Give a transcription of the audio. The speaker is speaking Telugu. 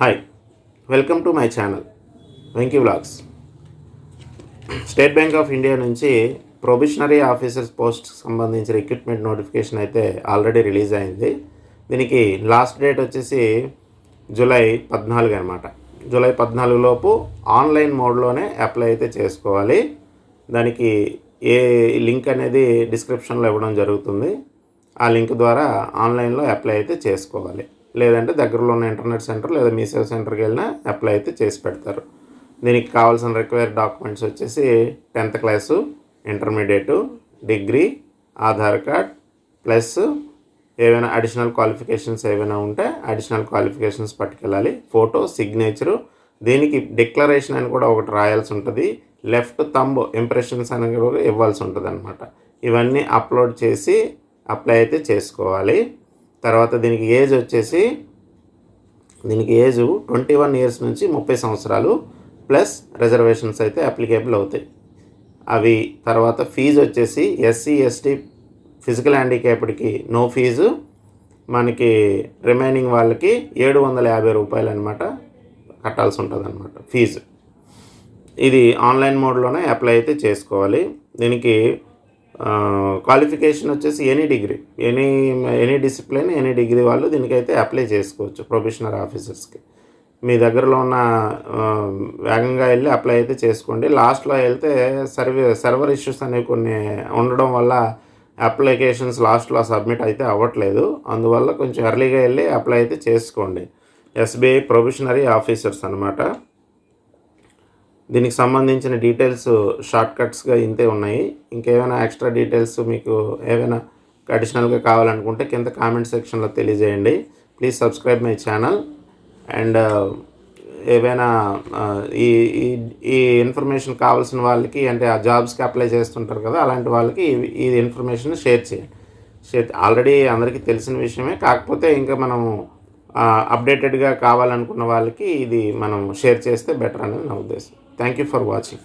Hi, welcome to my channel Venky vlogs. State bank of India నుంచి ప్రొబేషనరీ ఆఫీసర్స్ పోస్ట్ సంబంధించిన రిక్రూట్మెంట్ నోటిఫికేషన్ అయితే ఆల్రెడీ రిలీజ్ అయింది. దీనికి లాస్ట్ డేట్ వచ్చేసి జూలై 14 అనమాట. జూలై 14 లోపు ఆన్లైన్ మోడ్లోనే అప్లై అయితే చేసుకోవాలి. దానికి ఏ లింక్ అనేది డిస్క్రిప్షన్లో ఇవ్వడం జరుగుతుంది. ఆ లింక్ ద్వారా ఆన్లైన్లో అప్లై అయితే చేసుకోవాలి. లేదంటే దగ్గరలో ఉన్న ఇంటర్నెట్ సెంటర్ లేదా మీ సేవ సెంటర్కి వెళ్ళినా అప్లై అయితే చేసి పెడతారు. దీనికి కావాల్సిన రిక్వైర్డ్ డాక్యుమెంట్స్ వచ్చేసి 10th class, intermediate, degree, Aadhaar card plus ఏవైనా అడిషనల్ క్వాలిఫికేషన్స్ ఏవైనా ఉంటే అడిషనల్ క్వాలిఫికేషన్స్ పట్టుకెళ్ళాలి. ఫోటో, సిగ్నేచరు, దీనికి డిక్లరేషన్ అని కూడా ఒకటి రాయాల్సి ఉంటుంది. లెఫ్ట్ థంబ్ ఇంప్రెషన్స్ అని కూడా ఇవ్వాల్సి ఉంటుంది అనమాట. ఇవన్నీ అప్లోడ్ చేసి అప్లై అయితే చేసుకోవాలి. తర్వాత దీనికి ఏజ్ 21 ఇయర్స్ నుంచి 30 సంవత్సరాలు ప్లస్ రిజర్వేషన్స్ అయితే అప్లికేబుల్ అవుతాయి. అవి తర్వాత ఫీజు వచ్చేసి ఎస్సీ, ఎస్టీ, ఫిజికల్ హ్యాండిక్యాప్డ్కి నో ఫీజు, మనకి రిమైనింగ్ వాళ్ళకి 750 రూపాయలు అనమాట కట్టాల్సి ఉంటుంది అనమాట ఫీజు. ఇది ఆన్లైన్ మోడ్లోనే అప్లై అయితే చేసుకోవాలి. దీనికి క్వాలిఫికేషన్ వచ్చేసి any degree, any discipline, any degree వాళ్ళు దీనికైతే అప్లై చేసుకోవచ్చు. ప్రొబేషనరీ ఆఫీసర్స్కి మీ దగ్గరలో ఉన్న వేగంగా వెళ్ళి అప్లై అయితే చేసుకోండి. లాస్ట్లో వెళ్తే సర్వర్ ఇష్యూస్ అనేవి కొన్ని ఉండడం వల్ల అప్లికేషన్స్ లాస్ట్లో సబ్మిట్ అయితే అవ్వట్లేదు. అందువల్ల కొంచెం ఎర్లీగా వెళ్ళి అప్లై అయితే చేసుకోండి. ఎస్బీఐ ప్రొబేషనరీ ఆఫీసర్స్ అనమాట. దీనికి సంబంధించిన డీటెయిల్స్ షార్ట్కట్స్గా ఇంతే ఉన్నాయి. ఇంకేమైనా ఎక్స్ట్రా డీటెయిల్స్ మీకు ఏమైనా అడిషనల్గా కావాలనుకుంటే కింద కామెంట్ సెక్షన్లో తెలియజేయండి. Please subscribe my channel. And ఏవైనా ఈ ఇన్ఫర్మేషన్ కావాల్సిన వాళ్ళకి, అంటే ఆ జాబ్స్కి అప్లై చేస్తుంటారు కదా, అలాంటి వాళ్ళకి ఈ ఇన్ఫర్మేషన్ షేర్ చేయండి. ఆల్రెడీ అందరికీ తెలిసిన విషయమే, కాకపోతే ఇంకా మనం అప్డేటెడ్గా కావాలనుకున్న వాళ్ళకి ఇది మనం షేర్ చేస్తే బెటర్ అనేది నా ఉద్దేశం. Thank you for watching.